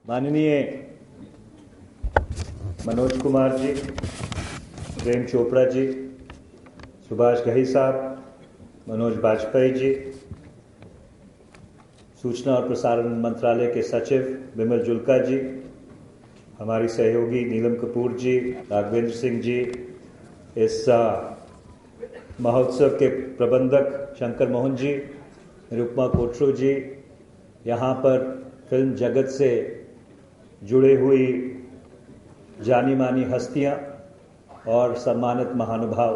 माननीय मनोज कुमार जी, प्रेम चोपड़ा जी, सुभाष घई साहब, मनोज बाजपेयी जी, सूचना और प्रसारण मंत्रालय के सचिव विमल जुल्का जी, हमारी सहयोगी नीलम कपूर जी, राघवेंद्र सिंह जी, इस महोत्सव के प्रबंधक शंकर मोहन जी, निरुपमा कोटरू जी, यहाँ पर फिल्म जगत से जुड़े हुई जानी मानी हस्तियाँ और सम्मानित महानुभाव,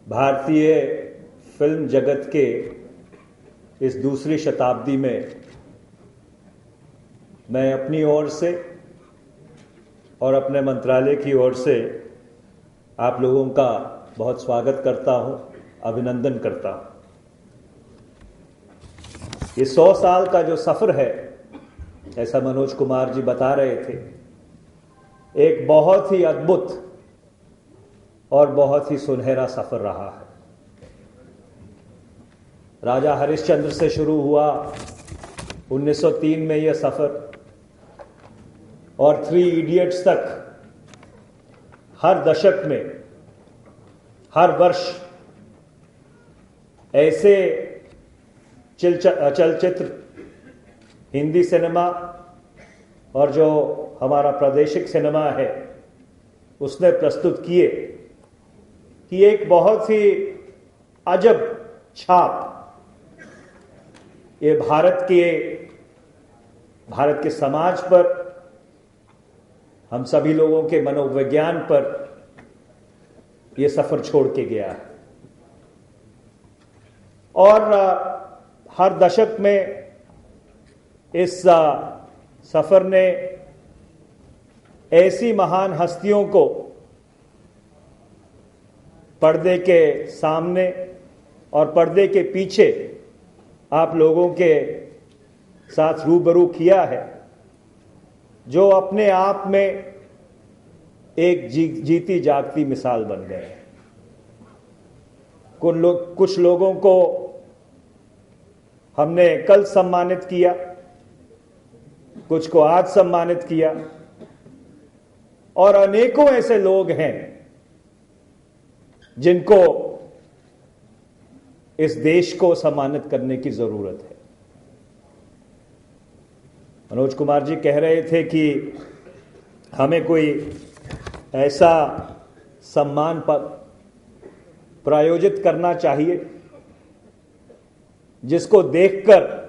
भारतीय फिल्म जगत के इस दूसरी शताब्दी में मैं अपनी ओर से और अपने मंत्रालय की ओर से आप लोगों का बहुत स्वागत करता हूं, अभिनंदन करता हूं। ये 100 साल का जो सफर है, ऐसा मनोज कुमार जी बता रहे थे, एक बहुत ही अद्भुत और बहुत ही सुनहरा सफर रहा है। राजा हरिश्चंद्र से शुरू हुआ 1903 में यह सफर और 3 इडियट्स तक हर दशक में, हर वर्ष ऐसे चलचित्र, हिंदी सिनेमा और जो हमारा प्रादेशिक सिनेमा है उसने प्रस्तुत किए कि एक बहुत ही अजब छाप ये भारत के समाज पर, हम सभी लोगों के मनोविज्ञान पर यह सफर छोड़ के गया है। और हर दशक में इस सफर ने ऐसी महान हस्तियों को पर्दे के सामने और पर्दे के पीछे आप लोगों के साथ रूबरू किया है, जो अपने आप में एक जीती जागती मिसाल बन गए हैं। कुछ लोगों को हमने कल सम्मानित किया, कुछ को आज सम्मानित किया, और अनेकों ऐसे लोग हैं जिनको इस देश को सम्मानित करने की जरूरत है। मनोज कुमार जी कह रहे थे कि हमें कोई ऐसा सम्मान प्रायोजित करना चाहिए जिसको देखकर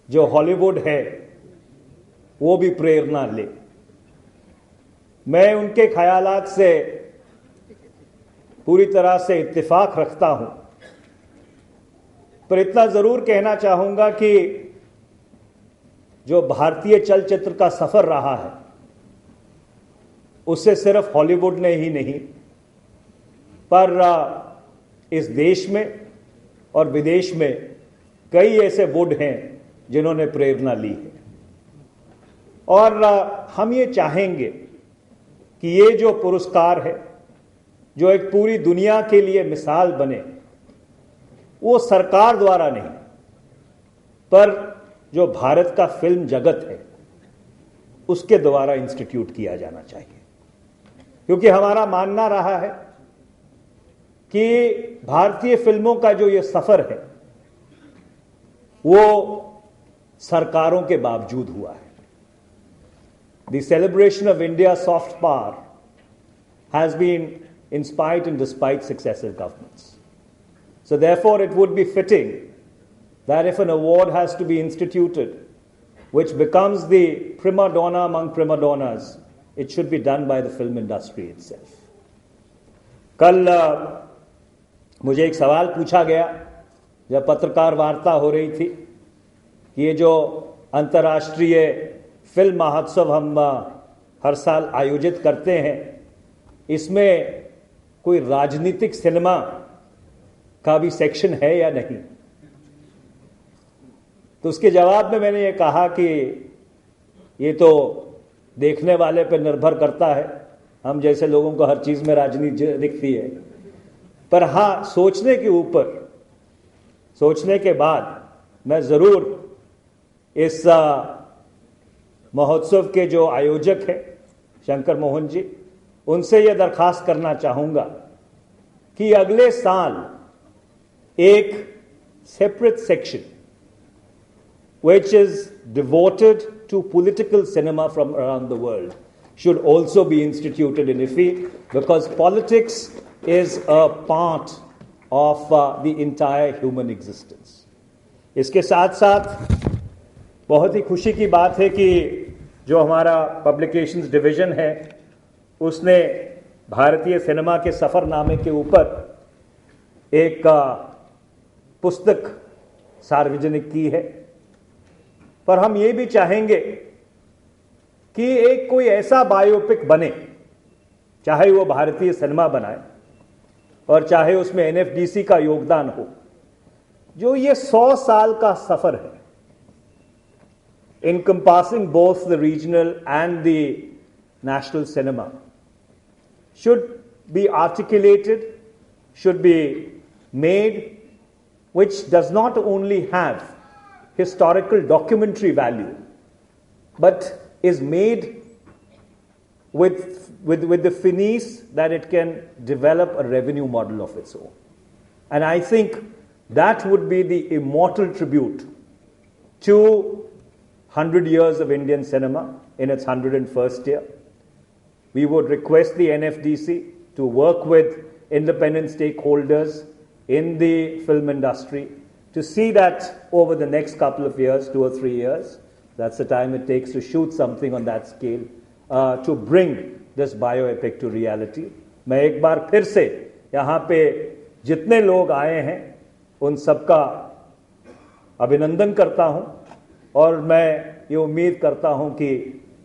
जो हॉलीवुड है वो भी प्रेरणा ले। मैं उनके ख्यालात से पूरी तरह से इत्तेफाक रखता हूं, पर इतना जरूर कहना चाहूंगा कि जो भारतीय चलचित्र का सफर रहा है उससे सिर्फ हॉलीवुड ने ही नहीं, पर इस देश में और विदेश में कई ऐसे वुड हैं जिन्होंने प्रेरणा ली है। और हम ये चाहेंगे कि ये जो पुरस्कार है, जो एक पूरी दुनिया के लिए मिसाल बने, वो सरकार द्वारा नहीं, पर जो भारत का फिल्म जगत है उसके द्वारा इंस्टीट्यूट किया जाना चाहिए। क्योंकि हमारा मानना रहा है कि भारतीय फिल्मों का जो ये सफर है वो सरकारों के बावजूद हुआ है। The celebration of India soft power has been in spite and despite successive governments. So therefore it would be fitting that if an award has to be instituted which becomes the prima donna among prima donnas, it should be done by the film industry itself. कल मुझे एक सवाल पूछा गया जब पत्रकार वार्ता हो रही थी कि ये जो अंतर्राष्ट्रीय फिल्म महोत्सव हम हर साल आयोजित करते हैं, इसमें कोई राजनीतिक सिनेमा का भी सेक्शन है या नहीं। तो उसके जवाब में मैंने ये कहा कि ये तो देखने वाले पर निर्भर करता है, हम जैसे लोगों को हर चीज में राजनीति दिखती है, पर हाँ, सोचने के ऊपर, सोचने के बाद मैं जरूर इस महोत्सव के जो आयोजक हैं शंकर मोहन जी, उनसे यह दरखास्त करना चाहूंगा कि अगले साल एक separate section which is devoted to political cinema from around the world should also be instituted in IFFI, because politics is a part of the entire human existence. इसके साथ साथ बहुत ही खुशी की बात है कि जो हमारा पब्लिकेशंस डिवीजन है उसने भारतीय सिनेमा के सफरनामे के ऊपर एक पुस्तक सार्वजनिक की है। पर हम ये भी चाहेंगे कि एक कोई ऐसा बायोपिक बने, चाहे वो भारतीय सिनेमा बनाए और चाहे उसमें एनएफडीसी का योगदान हो, जो ये 100 साल का सफर है, encompassing both the regional and the national cinema, should be articulated, should be made, which does not only have historical documentary value, but is made with the finesse that it can develop a revenue model of its own. And I think that would be the immortal tribute to 100 years of Indian cinema in its 101st year. We would request the NFDC to work with independent stakeholders in the film industry to see that over the next couple of years, 2 or 3 years, that's the time it takes to shoot something on that scale, to bring this bioepic to reality. मैं एक बार फिर से यहाँ पे जितने लोग आए हैं उन सबका अभिनंदन करता हूँ और मैं ये उम्मीद करता हूँ कि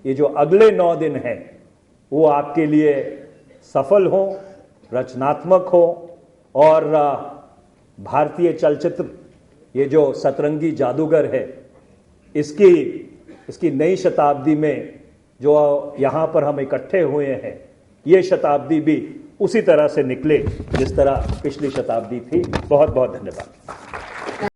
ये जो अगले 9 दिन हैं वो आपके लिए सफल हो, रचनात्मक हो और भारतीय चलचित्र ये जो सतरंगी जादूगर है इसकी नई शताब्दी में जो यहाँ पर हम इकट्ठे हुए हैं, ये शताब्दी भी उसी तरह से निकले जिस तरह पिछली शताब्दी थी। बहुत बहुत धन्यवाद।